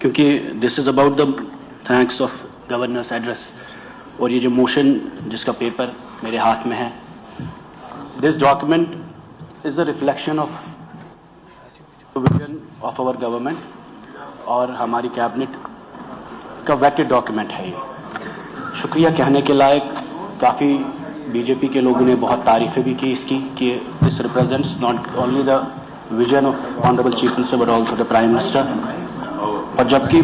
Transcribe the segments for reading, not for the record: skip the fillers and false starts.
کیونکہ this is about the thanks of governor's address, اور یہ جو موشن جس کا پیپر میرے ہاتھ میں ہے، this document is a reflection of vision of our government اور ہماری کیبنٹ کا ویٹڈ ڈاکیومنٹ ہے. یہ شکریہ کہنے کے لائق، کافی بی جے پی کے لوگوں نے بہت تعریفیں بھی کی اس کی کہ this represents not only the vision of honourable chief minister but also the prime minister. اور جبکہ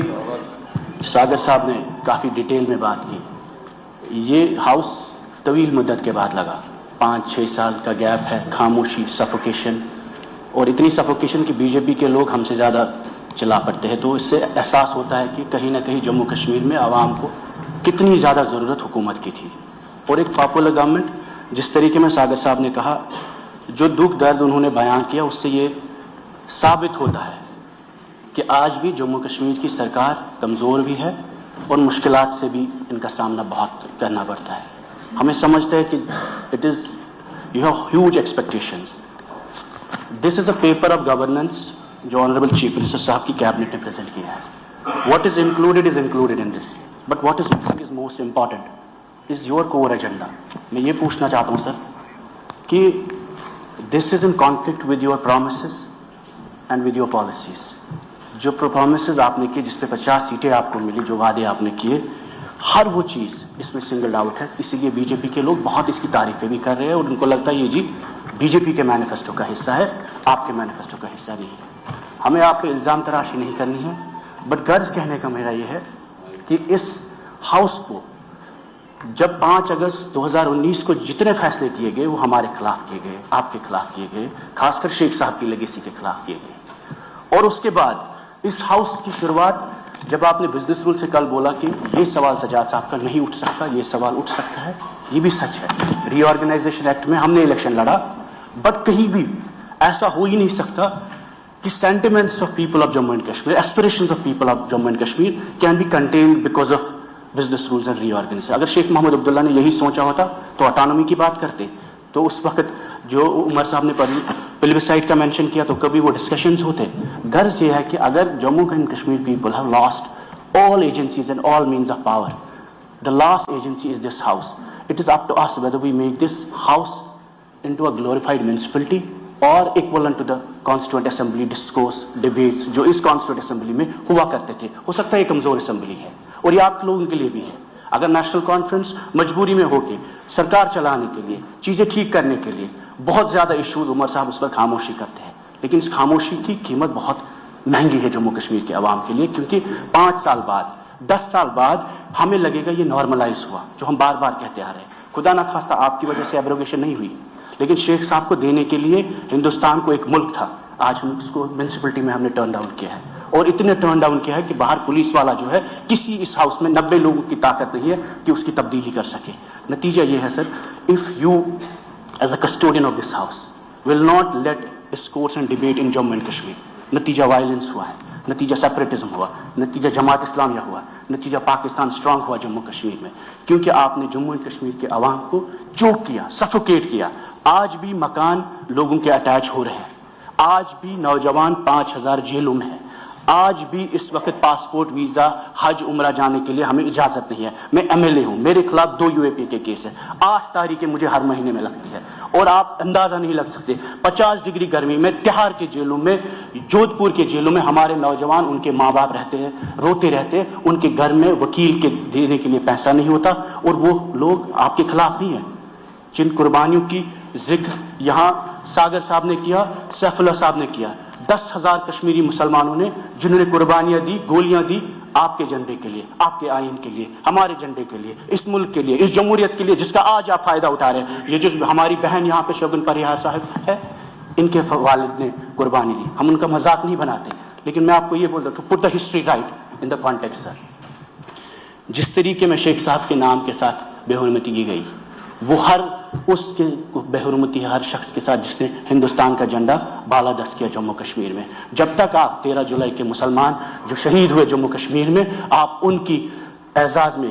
ساگر صاحب نے کافی ڈیٹیل میں بات کی، یہ ہاؤس طویل مدت کے بعد لگا، 5-6 سال کا گیپ ہے، خاموشی، سفوکیشن، اور اتنی سفوکیشن کہ بی جے پی کے لوگ ہم سے زیادہ چلا پڑتے ہیں. تو اس سے احساس ہوتا ہے کہ کہیں نہ کہیں جموں کشمیر میں عوام کو کتنی زیادہ ضرورت حکومت کی تھی. اور ایک پاپولر گورنمنٹ، جس طریقے میں ساگر صاحب نے کہا، جو دکھ درد انہوں نے بیان کیا، اس سے یہ ثابت ہوتا ہے کہ آج بھی جموں کشمیر کی سرکار کمزور بھی ہے اور مشکلات سے بھی ان کا سامنا بہت کرنا پڑتا ہے. ہمیں سمجھتے ہیں کہ it is you have huge expectations. This is a paper of governance جو آنریبل چیف منسٹر صاحب کی کیبنٹ نے پریزنٹ کیا ہے. What is included in this, but what is most important is your core agenda. میں یہ پوچھنا چاہتا ہوں سر کہ this is in conflict with your promises and with your policies. جو پرومسز آپ نے کی، جس پہ 50 سیٹیں آپ کو ملی، جو وعدے آپ نے کیے، ہر وہ چیز اس میں سنگل آؤٹ ہے. اسی لیے بی جے پی کے لوگ بہت اس کی تعریفیں بھی کر رہے ہیں اور ان کو لگتا ہے یہ جی بی جے پی کے مینیفیسٹو کا حصہ ہے، آپ کے مینیفیسٹو کا حصہ نہیں ہے. ہمیں آپ پہ الزام تراشی نہیں کرنی ہے، بٹ غرض کہنے کا میرا یہ ہے کہ اس ہاؤس کو جب 5 اگست 2019 کو جتنے فیصلے کیے گئے وہ ہمارے خلاف کیے گئے، آپ کے خلاف کیے گئے، خاص کر شیخ صاحب کی لیگیسی کے خلاف کیے گئے. اور اس کے بعد اس ہاؤس کی شروعات جب آپ نے بزنس رول سے کل بولا کہ یہ سوال سجاد صاحب کا نہیں اٹھ سکتا، یہ سوال اٹھ سکتا ہے، یہ بھی سچ ہے. ری آرگنائزیشن ایکٹ میں ہم نے الیکشن لڑا، بٹ کہیں بھی ایسا ہو ہی نہیں سکتا کہ sentiments of people of Jammu and Kashmir, aspirations of people of Jammu and Kashmir can be contained because of business rules and reorganisation. اگر شیخ محمد عبداللہ نے یہی سوچا ہوتا تو اٹانومی کی بات کرتے. تو اس وقت جو عمر صاحب نے پلبسائٹ کا مینشن کیا تو کبھی وہ ڈسکشنز ہوتے. غرض یہ ہے کہ اگر Jammu and Kashmir people have lost all agencies and all means of power, the last agency is this house. It is up to us whether we make this house into a glorified municipality or equivalent to the constituent assembly discourse debates جو اس constituent assembly میں ہوا کرتے تھے. ہو سکتا ہے یہ کمزور assembly ہے اور یہ آپ لوگوں کے لیے بھی ہے. اگر نیشنل کانفرنس مجبوری میں ہو کے سرکار چلانے کے لیے، چیزیں ٹھیک کرنے کے لیے بہت زیادہ ایشوز، عمر صاحب اس پر خاموشی کرتے ہیں، لیکن اس خاموشی کی قیمت بہت مہنگی ہے جموں کشمیر کے عوام کے لیے. کیونکہ 5 سال بعد، 10 سال بعد ہمیں لگے گا یہ نارملائز ہوا، جو ہم بار بار کہتے آ رہے ہیں. خدا نہ خواستہ آپ کی وجہ سے ایبروگیشن نہیں ہوئی، لیکن شیخ صاحب کو دینے کے لیے ہندوستان کو ایک ملک تھا. آج ہم اس کو میونسپلٹی میں ہم نے ٹرن ڈاؤن کیا ہے، اور اتنے ٹرن ڈاؤن کیا ہے کہ باہر پولیس والا جو ہے، کسی اس ہاؤس میں 90 لوگوں کی طاقت نہیں ہے کہ اس کی تبدیلی کر سکے. نتیجہ یہ ہے sir, if you as a custodian of this house will not let discourse and debate in Jammu and Kashmir, نتیجہ وائلنس ہوا ہے، نتیجہ سیپریٹزم ہوا، نتیجہ جماعت اسلامیہ ہوا، نتیجہ پاکستان اسٹرانگ ہوا جموں کشمیر میں. کیونکہ آپ نے جموں اینڈ کشمیر کے عوام کو چوک کیا، سفوکیٹ کیا. آج بھی مکان لوگوں کے اٹیچ ہو رہے ہیں، آج بھی نوجوان 5000 جیلوں میں ہیں، آج بھی اس وقت پاسپورٹ، ویزا، حج، عمرہ جانے کے لیے ہمیں اجازت نہیں ہے. میں MLA ہوں، میرے خلاف 2 UAP کے کیس ہیں، 8 تاریخیں مجھے ہر مہینے میں لگتی ہے. اور آپ اندازہ نہیں لگ سکتے 50 ڈگری گرمی میں تہاڑ کے جیلوں میں، جودھ پور کے جیلوں میں ہمارے نوجوان، ان کے ماں باپ رہتے ہیں، روتے رہتے ہیں. ان کے گھر میں وکیل کے دینے کے لیے پیسہ نہیں ہوتا، اور وہ لوگ آپ کے خلاف نہیں ہیں. جن قربانیوں کی ذکر یہاں ساگر صاحب نے کیا، سیف اللہ صاحب نے کیا، 10,000 کشمیری مسلمانوں نے جنہوں نے قربانیاں دی، گولیاں دی آپ کے جھنڈے کے لیے، آپ کے آئین کے لیے، ہمارے جھنڈے کے لیے، اس ملک کے لیے، اس جمہوریت کے لیے جس کا آج آپ فائدہ اٹھا رہے ہیں. یہ جو ہماری بہن یہاں پہ شگن پریہار صاحب ہے، ان کے والد نے قربانی دی. ہم ان کا مذاق نہیں بناتے، لیکن میں آپ کو یہ بولتا ہوں، to put the history right in the context. Sir, جس طریقے میں شیخ صاحب کے نام کے ساتھ بے حرمتی کی گئی، وہ ہر اس کے بے حرمتی ہر شخص کے ساتھ جس نے ہندوستان کا جھنڈا بالادست کیا جموں کشمیر میں. جب تک آپ 13 جولائی کے مسلمان جو شہید ہوئے جموں کشمیر میں، آپ ان کی اعزاز میں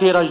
13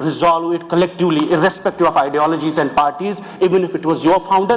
resolve it collectively, irrespective of ideologies and parties. Even if it was your founder,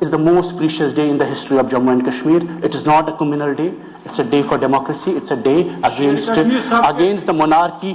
is the most precious day in the history of Jammu and Kashmir. It is not a communal day. It's a day for democracy. It's a day against the monarchy.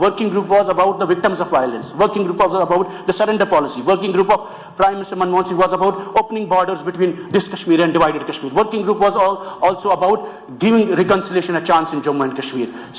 Working group was about the victims of violence. Working group was about the surrender policy. Working group of Prime Minister Manmohan Singh was about opening borders between this Kashmir and divided Kashmir. Working group was also about giving reconciliation a chance in Jammu and Kashmir.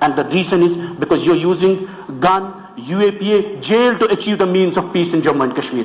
And the reason is because you're using gun, UAPA, jail to achieve the means of peace in Jammu and Kashmir.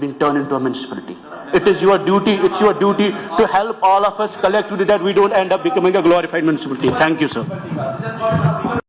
been turned into a municipality. It is your duty, it's your duty to help all of us collectively that we don't end up becoming a glorified municipality. Thank you, sir.